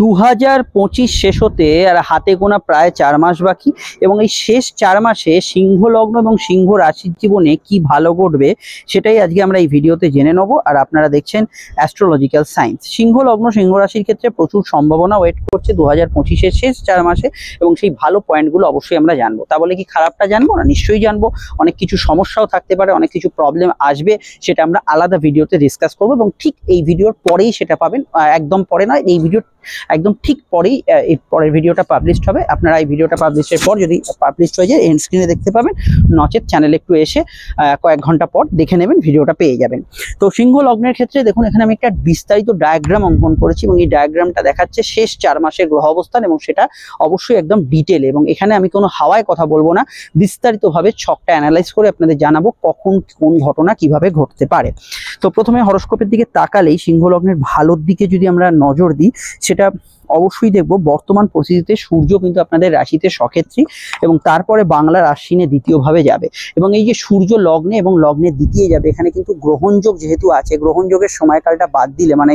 2025 শেষ হতে আর হাতে গোনা প্রায় 4 মাস বাকি, এবং এই শেষ 4 মাসে সিংহ লগ্ন এবং সিংহ রাশির জীবনে কি ভালো ঘটবে সেটাই আজকে আমরা এই ভিডিওতে জেনে নেব। আর আপনারা দেখছেন অ্যাস্ট্রোলজিক্যাল সায়েন্স। সিংহ লগ্ন সিংহ রাশির ক্ষেত্রে প্রচুর সম্ভাবনা ওয়েট করছে 2025-এর শেষ 4 মাসে, এবং সেই ভালো পয়েন্টগুলো অবশ্যই আমরা জানবো। তা বলে কি খারাপটা জানবো না? নিশ্চয়ই জানবো। অনেক কিছু সমস্যাও থাকতে পারে, অনেক কিছু প্রবলেম আসবে, সেটা আমরা আলাদা ভিডিওতে ডিসকাস করবো, এবং ঠিক এই ভিডিওর পরেই সেটা পাবেন। একদম পরে নয়, এই ভিডিও একদম ঠিক পরেই এই পরের ভিডিওটা পাবলিশড হবে। আপনারা এই ভিডিওটা পাবলিশের পর যদি পাবলিশড হয়ে যায় এন্ড স্ক্রিনে দেখতে পাবেন, নচেত চ্যানেলে একটু এসে কয়েক ঘন্টা পর দেখে নেবেন, ভিডিওটা পেয়ে যাবেন। তো সিংহ লগ্নের ক্ষেত্রে দেখুন, এখানে আমি একটা বিস্তারিত ডায়াগ্রাম অঙ্কন করেছি, এবং এই ডায়াগ্রামটা দেখাচ্ছে শেষ 4 মাসের গ্রহ অবস্থান, এবং সেটা অবশ্যই একদম ডিটেলে। এবং এখানে আমি কোনো হাওয়ায় কথা বলবো না, বিস্তারিতভাবে ছকটা অ্যানালাইজ করে আপনাদের জানাবো কখন কোন ঘটনা কিভাবে ঘটতে পারে। তো প্রথমে হরোস্কোপের দিকে তাকালেই সিংহ লগ্নের ভালোর দিকে যদি আমরা নজর দিই, সেটা অবশ্যই দেখবো বর্তমান পরিস্থিতিতে সূর্য কিন্তু আপনাদের রাশিতে সক্ষেত্রী, এবং তারপরে বাংলার আশ্বিনে দ্বিতীয়ভাবে যাবে। এবং এই যে সূর্য লগ্নে এবং লগ্নের দ্বিতীয় যাবে, এখানে কিন্তু গ্রহণযোগ যেহেতু আছে, গ্রহণযোগের সময়কালটা বাদ দিলে, মানে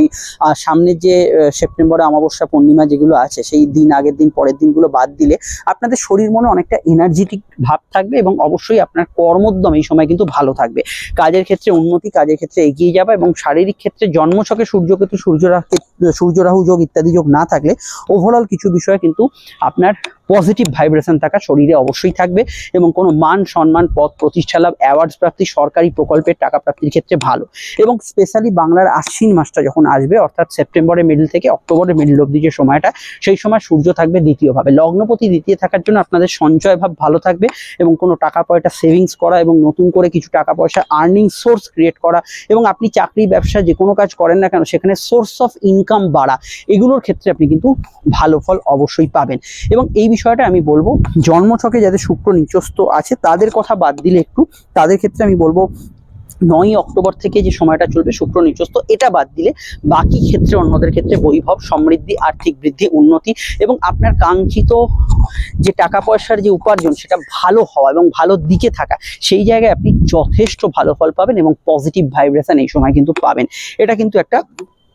সামনের যে সেপ্টেম্বরে অমাবস্যা পূর্ণিমা যেগুলো আছে, সেই দিন আগের দিন পরের দিনগুলো বাদ দিলে আপনাদের শরীর মনে অনেকটা এনার্জেটিক ভাব থাকবে, এবং অবশ্যই আপনার কর্মোদ্যম এই সময় কিন্তু ভালো থাকবে। কাজের ক্ষেত্রে উন্নতি, কাজের ক্ষেত্রে এগিয়ে যাবে, এবং শারীরিক ক্ষেত্রে জন্মছকে সূর্যকেতু সূর্য রাহু যোগ ইত্যাদি যোগ না থাকলে ওভারঅল কিছু বিষয়ে কিন্তু আপনার পজিটিভ ভাইব্রেশন থাকা শরীরে অবশ্যই থাকবে, এবং কোনো মান সম্মান, পদ প্রতিষ্ঠা লাভ, অ্যাওয়ার্ডস প্রাপ্তি, সরকারি প্রকল্পের টাকা প্রাপ্তির ক্ষেত্রে ভালো। এবং স্পেশালি বাংলার আশ্বিন মাসটা যখন আসবে, অর্থাৎ সেপ্টেম্বরের মিডল থেকে অক্টোবরের মিডল অব্দি যে সময়টা, সেই সময় সূর্য থাকবে দ্বিতীয়ভাবে। লগ্নপতি দ্বিতীয় থাকার জন্য আপনাদের সঞ্চয় ভাব ভালো থাকবে, এবং কোনো টাকা পয়সা সেভিংস করা, এবং নতুন করে কিছু টাকা পয়সা আর্নিং সোর্স ক্রিয়েট করা, এবং আপনি চাকরি ব্যবসা যে কোনো কাজ করেন না কেন সেখানে সোর্স অফ ইনকাম বাড়া, এগুলোর ক্ষেত্রে আপনি কিন্তু ভালো ফল অবশ্যই পাবেন। এবং এই বিষয়টা আমি বলবো, জন্মছকে যাদের শুক্র নিচস্থ আছে তাদের কথা বাদ দিলে একটু, তাদের ক্ষেত্রে আমি বলবো 9ই অক্টোবর থেকে যে সময়টা চলবে শুক্র নিচস্থ, এটা বাদ দিলে বাকি ক্ষেত্রে অন্যদের ক্ষেত্রে বৈভব, সমৃদ্ধি, আর্থিক বৃদ্ধি, উন্নতি, এবং আপনার কাঙ্ক্ষিত যে টাকা পয়সার যে উপার্জন সেটা ভালো হওয়া এবং ভালো দিকে থাকা, সেই জায়গায় আপনি যথেষ্ট ভালো ফল পাবেন, এবং পজিটিভ ভাইব্রেশন এই সময় কিন্তু পাবেন। এটা কিন্তু একটা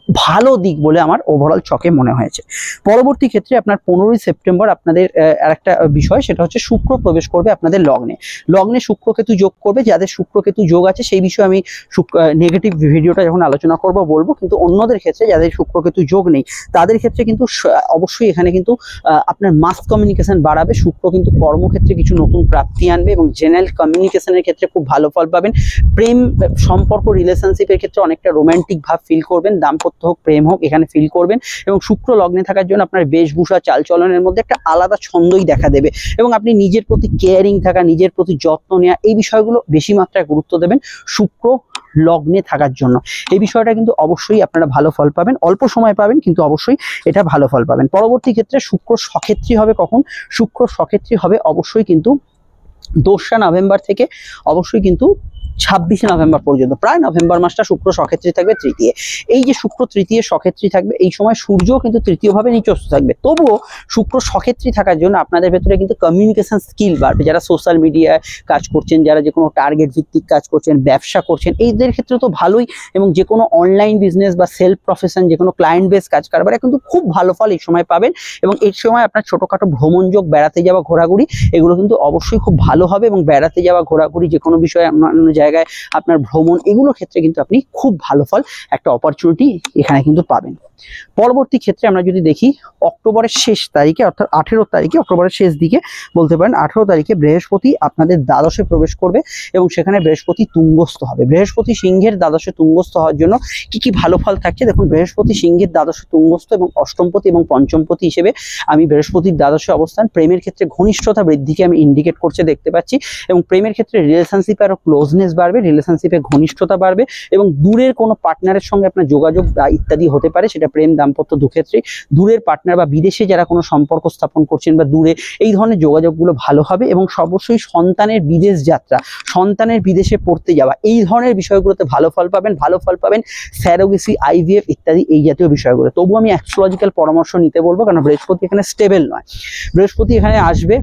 ভালো দিক বলে আমার ওভারঅল চকে মনে হয়েছে। পরবর্তী ক্ষেত্রে আপনার 15ই সেপ্টেম্বর আপনাদের আরেকটা বিষয়, সেটা হচ্ছে শুক্র প্রবেশ করবে আপনাদের লগ্নে। লগ্নে শুক্রকেতু যোগ করবে। যাদের শুক্রকেতু যোগ আছে সেই বিষয়ে আমি নেগেটিভ ভিডিওটা যখন আলোচনা করব বলবো, কিন্তু অন্যদের ক্ষেত্রে যাদের শুক্রকেতু যোগ নেই তাদের ক্ষেত্রে কিন্তু অবশ্যই এখানে কিন্তু আপনার মাস কমিউনিকেশন বাড়াবে। শুক্র কিন্তু কর্মক্ষেত্রে কিছু নতুন প্রাপ্তি আনবে, এবং জেনারেল কমিউনিকেশনের ক্ষেত্রে খুব ভালো ফল পাবেন। প্রেম সম্পর্ক, রিলেশনশিপের ক্ষেত্রে অনেকটা রোমান্টিক ভাব ফিল করবেন, দাম্পত্য হোক প্রেম হোক এখানে ফিল করবেন। এবং শুক্র লগ্নে থাকার জন্য আপনার বেশভূষা, চালচলনের মধ্যে একটা আলাদা ছন্দই দেখা দেবে, এবং আপনি নিজের প্রতি কেয়ারিং থাকা, নিজের প্রতি যত্ন নেওয়া, এই বিষয়গুলো বেশি মাত্রায় গুরুত্ব দেবেন শুক্র লগ্নে থাকার জন্য। এই বিষয়টা কিন্তু অবশ্যই আপনারা ভালো ফল পাবেন, অল্প সময় পাবেন কিন্তু অবশ্যই এটা ভালো ফল পাবেন। পরবর্তী ক্ষেত্রে শুক্র সক্ষেত্রী হবে কখন? শুক্র সক্ষেত্রী হবে অবশ্যই কিন্তু 2রা নভেম্বর থেকে অবশ্যই কিন্তু 26শে নভেম্বর পর্যন্ত, প্রায় নভেম্বর মাসটা শুক্র সক্ষেত্রী থাকবে তৃতীয়। এই যে শুক্র তৃতীয় সক্ষেত্রী থাকবে, এই সময় সূর্য কিন্তু তৃতীয়ভাবে নিচস্থ থাকবে। তবুও শুক্র সক্ষেত্রী থাকার জন্য আপনাদের ভেতরে কিন্তু কমিউনিকেশন স্কিল বাড়বে। যারা সোশ্যাল মিডিয়ায় কাজ করছেন, যারা যে কোনো টার্গেট ভিত্তিক কাজ করছেন, ব্যবসা করছেন, এইদের ক্ষেত্রে তো ভালোই, এবং যে কোনো অনলাইন বিজনেস বা সেলফ প্রফেশন, যে কোনো ক্লায়েন্ট বেস কাজ কারবারে কিন্তু খুব ভালো ফল এই সময় পাবেন। এবং এই সময় আপনার ছোটোখাটো ভ্রমণ যোগ, বেড়াতে যাওয়া, ঘোরাঘুরি, এগুলো কিন্তু অবশ্যই খুব ভালো হবে। এবং বেড়াতে যাওয়া, ঘোরাঘুরি, যে কোনো বিষয়ে অন্য জায়গায় আপনার ভ্রমণ, এগুলো ক্ষেত্রে কিন্তু আপনি খুব ভালো ফল, একটা অপরচুনিটি এখানে কিন্তু পাবেন। পরবর্তী ক্ষেত্রে আমরা যদি দেখি, অক্টোবরের শেষ তারিখে, অর্থাৎ 18 তারিখে, অক্টোবরের শেষ দিকে বলতে পারেন, 18 তারিখে বৃহস্পতি আপনাদের দ্বাদশে প্রবেশ করবে, এবং সেখানে বৃহস্পতি তুঙ্গস্থ হবে। বৃহস্পতি সিংহের দ্বাদশে তুঙ্গস্থ হওয়ার জন্য কি কি ভালো ফল থাকছে দেখুন। বৃহস্পতি সিংহের দ্বাদশে তুঙ্গস্থ, এবং অষ্টমপতি এবং পঞ্চমপতি হিসেবে আমি বৃহস্পতির দ্বাদশে অবস্থান প্রেমের ক্ষেত্রে ঘনিষ্ঠতা বৃদ্ধিকে আমি ইন্ডিকেট করছে দেখতে পাচ্ছি। এবং প্রেমের ক্ষেত্রে রিলেশনশিপে আরো ক্লোজনেস বাড়বে, রিলেশনশিপে ঘনিষ্ঠতা বাড়বে, এবং দূরের কোনো পার্টনারের সঙ্গে আপনার যোগাযোগ ইত্যাদি হতে পারে, সেটা প্রেম, দাম্পত্য দুক্ষেত্রে। দূরের পার্টনার বা বিদেশে যারা কোনো সম্পর্ক স্থাপন করছেন বা দূরে, এই ধরনের যোগাযোগগুলো ভালো হবে। এবং অবশ্যই সন্তানের বিদেশ যাত্রা, সন্তানের বিদেশে পড়তে যাওয়া, এই ধরনের বিষয়গুলোতে ভালো ফল পাবেন। ভালো ফল পাবেন স্যারোগেসি, IVF ইত্যাদি এই জাতীয় বিষয়গুলো। তবু আমি অ্যাস্ট্রোলজিক্যাল পরামর্শ নিতে বলবো, কারণ বৃহস্পতি এখানে স্টেবল নয়। বৃহস্পতি এখানে আসবে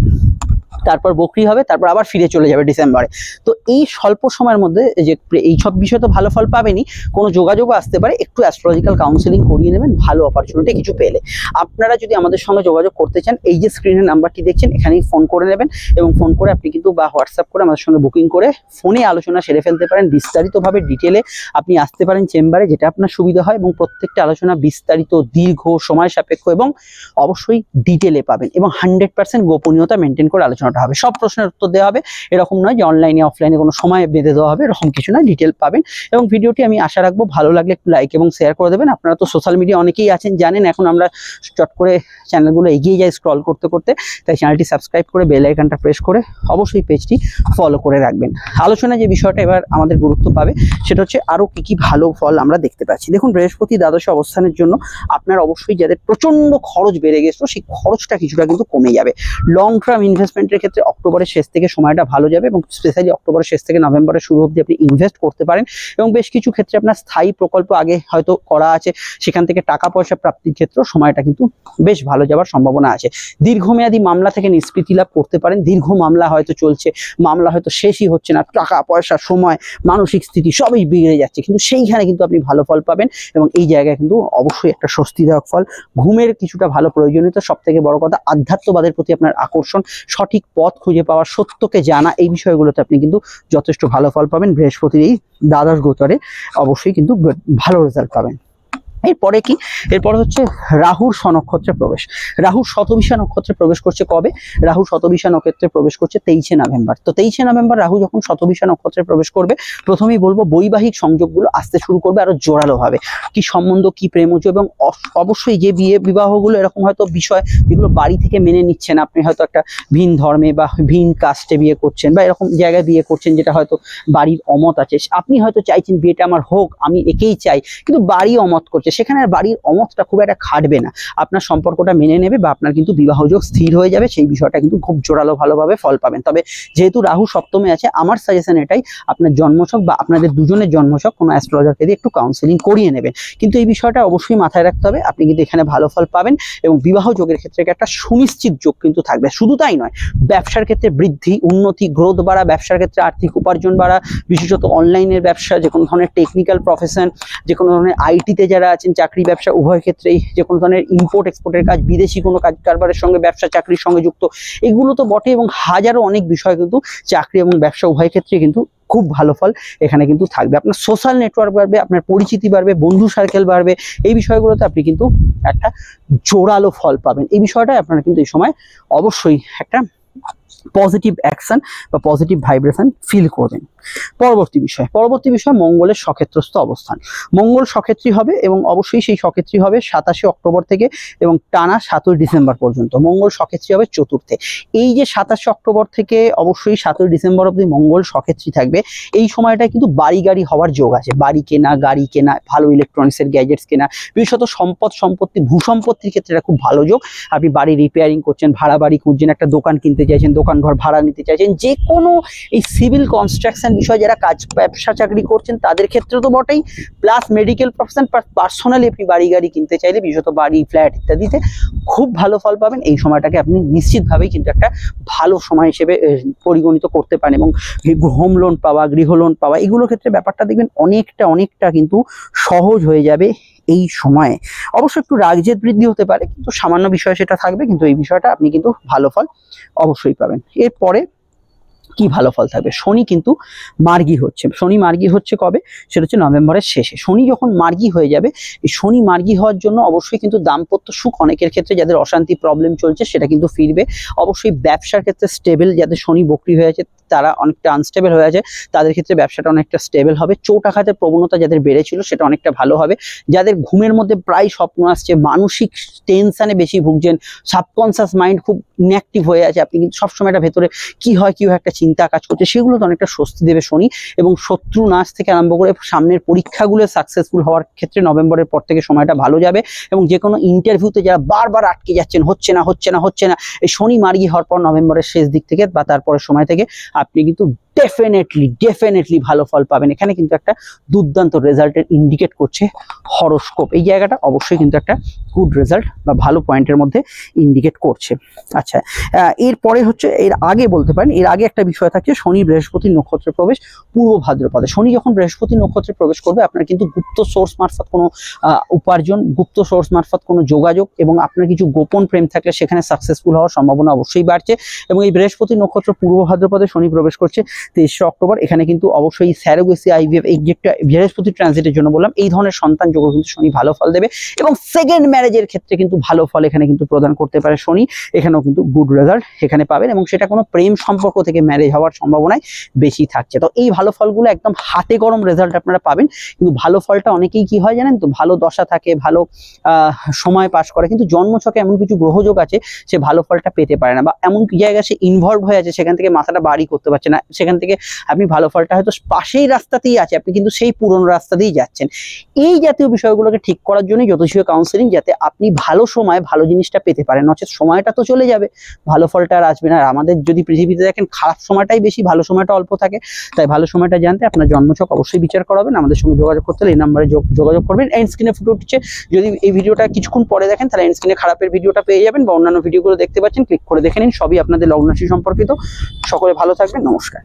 তারপর বকরি হবে, তারপর আবার ফিরে চলে যাবে ডিসেম্বরে। তো এই স্বল্প সময়ের মধ্যে যে এই সব বিষয় তো ভালো ফল পাবেনই, কোনো যোগাযোগও আসতে পারে, একটু অ্যাস্ট্রোলজিক্যাল কাউন্সিলিং করিয়ে নেবেন ভালো অপরচুনিটি কিছু পেলে। আপনারা যদি আমাদের সঙ্গে যোগাযোগ করতে চান, এই যে স্ক্রিনের নাম্বারটি দেখছেন এখানেই ফোন করে নেবেন, এবং ফোন করে আপনি কিন্তু বা হোয়াটসঅ্যাপ করে আমাদের সঙ্গে বুকিং করে ফোনে আলোচনা সেরে ফেলতে পারেন। বিস্তারিতভাবে ডিটেলে আপনি আসতে পারেন চেম্বারে, যেটা আপনার সুবিধা হয়, এবং প্রত্যেকটা আলোচনা বিস্তারিত, দীর্ঘ, সময় সাপেক্ষ এবং অবশ্যই ডিটেলে পাবেন, এবং 100% গোপনীয়তা মেনটেন করে আলোচনাটা হবে। সব প্রশ্নের উত্তর দেওয়া হবে, এরকম নয় যে অনলাইনে অফলাইনে কোনো সময় বেঁধে দেওয়া হবে, এরকম কিছু নয়, ডিটেল পাবেন। এবং ভিডিওটি আমি আশা রাখবো ভালো লাগলে একটু লাইক এবং শেয়ার করে দেবেন। আপনারা তো সোশ্যাল মিডিয়া অনেকেই আছেন, জানেন এখন আমরা চট করে চ্যানেলগুলো এগিয়ে যাই স্ক্রল করতে করতে, তাই চ্যানেলটি সাবস্ক্রাইব করে বেল আইকনটা প্রেস করে অবশ্যই পেজটি ফলো করে রাখবেন। আলোচনা যে বিষয়টা এবার আমাদের গুরুত্ব পাবে সেটা হচ্ছে আরো কি কি ভালো ফল আমরা দেখতে পাচ্ছি। দেখুন, বৃহস্পতি দ্বাদশে অবস্থানের জন্য আপনার অবশ্যই যাদের প্রচন্ড খরচ বেড়ে গেছিল সেই খরচটা কিছুটা কিন্তু কমে যাবে। লং টার্ম ইনভেস্টমেন্টের ক্ষেত্রে অক্টোবরের শেষ থেকে সময়টা ভালো যাবে, এবং স্পেশালি অক্টোবরের শেষ থেকে নভেম্বরের শুরু অবধি আপনি ইনভেস্ট করতে পারেন, এবং বেশ কিছু ক্ষেত্রে আপনার স্থায়ী প্রকল্প আগে হয়তো করা আছে, সেখান থেকে টাকা পয়সা প্রাপ্তির ক্ষেত্রে সময়টা কিন্তু বেশ ভালো যাওয়ার সম্ভাবনা আছে। দীর্ঘমেয়াদী মামলা থেকে নিষ্কৃতি লাভ করতে পারেন। দীর্ঘ মামলা হয়তো চলছে, মামলা হয়তো শেষই হচ্ছে না, টাকা পয়সা, সময়, মানসিক স্থিতি সবই বিগড়ে যাচ্ছে, কিন্তু সেইখানে কিন্তু আপনি ভালো ফল পাবেন, এবং এই জায়গায় কিন্তু অবশ্যই একটা স্বস্তিদায়ক ফল। ঘুমের কিছুটা ভালো প্রয়োজনীয়তা, সব থেকে বড় কথা আধ্যাত্মবাদের প্রতি আপনার আকর্ষণ, সঠিক পথ খুঁজে পাওয়া, সত্যকে জানা, এই বিষয়গুলোতে আপনি কিন্তু যথেষ্ট ভালো ফল পাবেন। বৃহস্পতির এই দ্বাদশ গোচরে অবশ্যই কিন্তু ভালো রেজাল্ট পাবেন। এরপরে কি? এরপরে হচ্ছে রাহুর স্বনক্ষত্রে প্রবেশ। রাহু শতবিশা নক্ষত্রে প্রবেশ করছে কবে? রাহু শতবিশা নক্ষত্রে প্রবেশ করছে 23শে নভেম্বর। তো 23শে নভেম্বর রাহু যখন শতবিশা নক্ষত্রে প্রবেশ করবে, প্রথমেই বলবো বৈবাহিক সংযোগগুলো আসতে শুরু করবে আরো জোরালো ভাবে। কি সম্বন্ধ, কি প্রেমজ, এবং অবশ্যই যে বিবাহগুলো এরকম হয়তো বিষয় যেগুলো বাড়ি থেকে মেনে নিচ্ছেন, আপনি হয়তো একটা ভিন ধর্মে বা ভিন কাস্টে বিয়ে করছেন, বা এরকম জায়গায় বিয়ে করছেন যেটা হয়তো বাড়ির অমত আছে, আপনি হয়তো চাইছেন বিয়েটা আমার হোক, আমি একেই চাই, কিন্তু বাড়ি অমত করছে, সেখানে আর বাড়ির অমতটা খুব একটা খাটবে না, আপনার সম্পর্কটা মেনে নেবে, বা আপনার কিন্তু বিবাহযোগ স্থির হয়ে যাবে। সেই বিষয়টা কিন্তু খুব জোরালো ভালোভাবে ফল পাবেন। তবে যেহেতু রাহু সপ্তমে আছে, আমার সাজেশন এটাই, আপনার জন্মছক বা আপনাদের দুজনের জন্মছক কোনো অ্যাস্ট্রোলজারকে দিয়ে একটু কাউন্সিলিং করিয়ে নেবেন। কিন্তু এই বিষয়টা অবশ্যই মাথায় রাখতে হবে, আপনি কিন্তু এখানে ভালো ফল পাবেন, এবং বিবাহ যোগের ক্ষেত্রে একটা সুনিশ্চিত যোগ কিন্তু থাকবে। শুধু তাই নয়, ব্যবসার ক্ষেত্রে বৃদ্ধি, উন্নতি, গ্রোথ বাড়া, ব্যবসার ক্ষেত্রে আর্থিক উপার্জন বাড়া, বিশেষত অনলাইনের ব্যবসা, যে কোনো ধরনের টেকনিক্যাল প্রফেশন, যে কোনো ধরনের আইটিতে যারা আছেন, চাকরি ব্যবসা উভয় ক্ষেত্রেই, যে কোনো ধরনের ইম্পোর্ট এক্সপোর্টের কাজ, বিদেশি কোনো কাজ কারবারের সঙ্গে ব্যবসা চাকরির সঙ্গে যুক্ত, এগুলো তো বটে, এবং হাজারো অনেক বিষয় কিন্তু চাকরি এবং ব্যবসা উভয় ক্ষেত্রে কিন্তু খুব ভালো ফল এখানে কিন্তু থাকবে। আপনার সোশ্যাল নেটওয়ার্ক বাড়বে, আপনার পরিচিতি বাড়বে, বন্ধু সার্কেল বাড়বে, এই বিষয়গুলোতে আপনি কিন্তু একটা জোরালো ফল পাবেন। এই বিষয়টা আপনারা কিন্তু এই সময় অবশ্যই একটা পজিটিভ অ্যাকশন বা পজিটিভ ভাইব্রেশন ফিল করবেন। পরবর্তী বিষয় মঙ্গলের সক্ষেত্রস্থ অবস্থান। মঙ্গল সক্ষেত্রী হবে, এবং অবশ্যই সেই সক্ষেত্রী হবে 27শে অক্টোবর থেকে এবং টানা 7ই ডিসেম্বর পর্যন্ত মঙ্গল সক্ষেত্রী হবে চতুর্থে। এই যে 27শে অক্টোবর থেকে অবশ্যই 7ই ডিসেম্বর অবধি মঙ্গল সক্ষেত্রী থাকবে, এই সময়টায় কিন্তু বাড়ি গাড়ি হওয়ার যোগ আছে। বাড়ি কেনা, গাড়ি কেনা, ভালো ইলেকট্রনিক্সের গ্যাজেটস কেনা, বিশেষত সম্পত্তি, ভূসম্পত্তির ক্ষেত্রে এটা খুব ভালো যোগ। আপনি বাড়ি রিপেয়ারিং করছেন, ভাড়া বাড়ি খুঁজছেন, একটা দোকান কিনতে চাইছেন, দোকান ঘর ভাড়া নিতে চাইছেন, যে কোনো এই সিভিল কনস্ট্রাকশন বিষয় যারা কাজ, ব্যবসা চাকরি করছেন তাদের ক্ষেত্রে তো বটেই, প্লাস মেডিকেল প্রফেশন, পার্সোনালি আপনি বাড়ি গাড়ি কিনতে চাইলে, বিশেষত বাড়ি, ফ্ল্যাট ইত্যাদিতে খুব ভালো ফল পাবেন। এই সময়টাকে আপনি নিশ্চিতভাবেই কিন্তু একটা ভালো সময় হিসেবে পরিগণিত করতে পারেন, এবং হোম লোন পাওয়া, গৃহ লোন পাওয়া, এগুলোর ক্ষেত্রে ব্যাপারটা দেখবেন অনেকটা কিন্তু সহজ হয়ে যাবে এই সময়ে। অবশ্য একটু রাগজেদ বৃদ্ধি হতে পারে, কিন্তু সামান্য বিষয় সেটা থাকবে, কিন্তু এই বিষয়টা আপনি কিন্তু ভালো ফল অবশ্যই পাবেন। এরপরে কি ভালো ফল থাকবে? শনি কিন্তু মার্গী হচ্ছে। শনি মার্গী হচ্ছে কবে? সেটা হচ্ছে নভেম্বরের শেষে। শনি যখন মার্গী হয়ে যাবে, এই শনি মার্গী হওয়ার জন্য অবশ্যই কিন্তু দাম্পত্য সুখ অনেকের ক্ষেত্রে, যাদের অশান্তি প্রবলেম চলছে সেটা কিন্তু ফিরবে। অবশ্যই ব্যবসার ক্ষেত্রে স্টেবল, যাদের শনি বক্রী হয়ে আছে তারা অনেকটা আনস্টেবল হয়ে আছে, তাদের ক্ষেত্রে ব্যবসাটা অনেকটা স্টেবল হবে। চোট আঘাতের প্রবণতা যাদের বেড়েছিল সেটা অনেকটা ভালো হবে। যাদের ঘুমের মধ্যে প্রায় স্বপ্ন আসছে, মানসিক টেনশনে বেশি ভুগছেন, সাবকনসিয়াস মাইন্ড খুব ইনঅ্যাক্টিভ হয়ে আছে, আপনি কিন্তু সবসময় এটা ভেতরে কি হয় একটা চিন্তা কাজ করছে, সেগুলো তো অনেকটা স্বস্তি দেবে শনি। এবং শত্রু নাশ থেকে আরম্ভ করে সামনের পরীক্ষাগুলো সাকসেসফুল হওয়ার ক্ষেত্রে নভেম্বরের পর থেকে সময়টা ভালো যাবে। এবং যে কোনো ইন্টারভিউতে যারা বারবার আটকে যাচ্ছেন, হচ্ছে না, এই শনি মার্গী হওয়ার পর নভেম্বরের শেষ দিক থেকে বা তারপরের সময় থেকে আপনি কিন্তু ডেফিনেটলি ভালো ফল পাবেন। এখানে কিন্তু একটা দুর্দান্ত রেজাল্টের ইন্ডিকেট করছে হরোস্কোপ। এই জায়গাটা অবশ্যই কিন্তু একটা গুড রেজাল্ট বা ভালো পয়েন্টের মধ্যে ইন্ডিকেট করছে। আচ্ছা, এরপরে হচ্ছে এর আগে বলতে পারেন, এর আগে একটা বিষয় থাকছে শনি বৃহস্পতি নক্ষত্রে প্রবেশ পূর্ব ভাদ্রপদে। শনি যখন বৃহস্পতি নক্ষত্রে প্রবেশ করবে, আপনার কিন্তু গুপ্ত সোর্স মারফত কোনো উপার্জন, গুপ্ত সোর্স মারফত কোনো যোগাযোগ এবং আপনার কিছু গোপন প্রেম থাকলে সেখানে সাকসেসফুল হওয়ার সম্ভাবনা অবশ্যই বাড়ছে। এবং এই বৃহস্পতি নক্ষত্র পূর্ব ভাদ্রপদে শনি প্রবেশ করছে 23 অক্টোবর। এখানে কিন্তু অবশ্যই স্যারোগেসি, আইভিএফ, এই যেটা বৃহস্পতি ট্রানজিটের জন্য বললাম, এই ধরনের সন্তান যোগ কিন্তু শনি ভালো ফল দেবে এবং সেকেন্ড ম্যারেজের ক্ষেত্রে কিন্তু ভালো ফল এখানে কিন্তু প্রদান করতে পারে শনি। এখানেও কিন্তু গুড রেজাল্ট এখানে পাবেন এবং সেটা কোনো প্রেম সম্পর্ক থেকে ম্যারেজ হওয়ার সম্ভাবনায় বেশি থাকছে। তো এই ভালো ফলগুলো একদম হাতে গরম রেজাল্ট আপনারা পাবেন। কিন্তু ভালো ফলটা অনেকেই কি হয় জানেন তো, ভালো দশা থাকে, ভালো সময় পাস করে, কিন্তু জন্মছকে এমন কিছু গ্রহযোগ আছে সে ভালো ফলটা পেতে পারে না, বা এমন জায়গায় সে ইনভলভ হয়ে আছে সেখান থেকে মাথাটা বাড়ি করতে পারছে না, সেখান থেকে আপনি ভালো ফলটা হয়তো পাশেই রাস্তাতেই আছে, আপনি কিন্তু সেই পুরনো রাস্তা দিয়েই যাচ্ছেন। এই জাতীয় বিষয়গুলোকে ঠিক করার জন্য জ্যোতিষীয় কাউন্সেলিং, যাতে আপনি ভালো সময় ভালো জিনিসটা পেতে পারেন, নচেত সময়টা তো চলে যাবে, ভালো ফলটা আর আসবে না। আর আমাদের যদি পৃথিবীতে দেখেন খারাপ সময়টাই বেশি, ভালো সময়টা অল্প থাকে। তাই ভালো সময়টা জানতে আপনার জন্মছক অবশ্যই বিচার করাবেন। আমাদের সঙ্গে যোগাযোগ করতে হলে এই নাম্বারে যোগাযোগ করবেন। এন্ড স্ক্রিনে ফুটে উঠছে, যদি এই ভিডিওটা কিছুক্ষণ পরে দেখেন তাহলে এন্ড স্ক্রিনে খারাপের ভিডিওটা পেয়ে যাবেন, বা অন্যান্য ভিডিওগুলো দেখতে পাচ্ছেন, ক্লিক করে দেখে নিন, সবই আপনাদের লগ্ন রাশি সম্পর্কিত। সকলে ভালো থাকবেন, নমস্কার।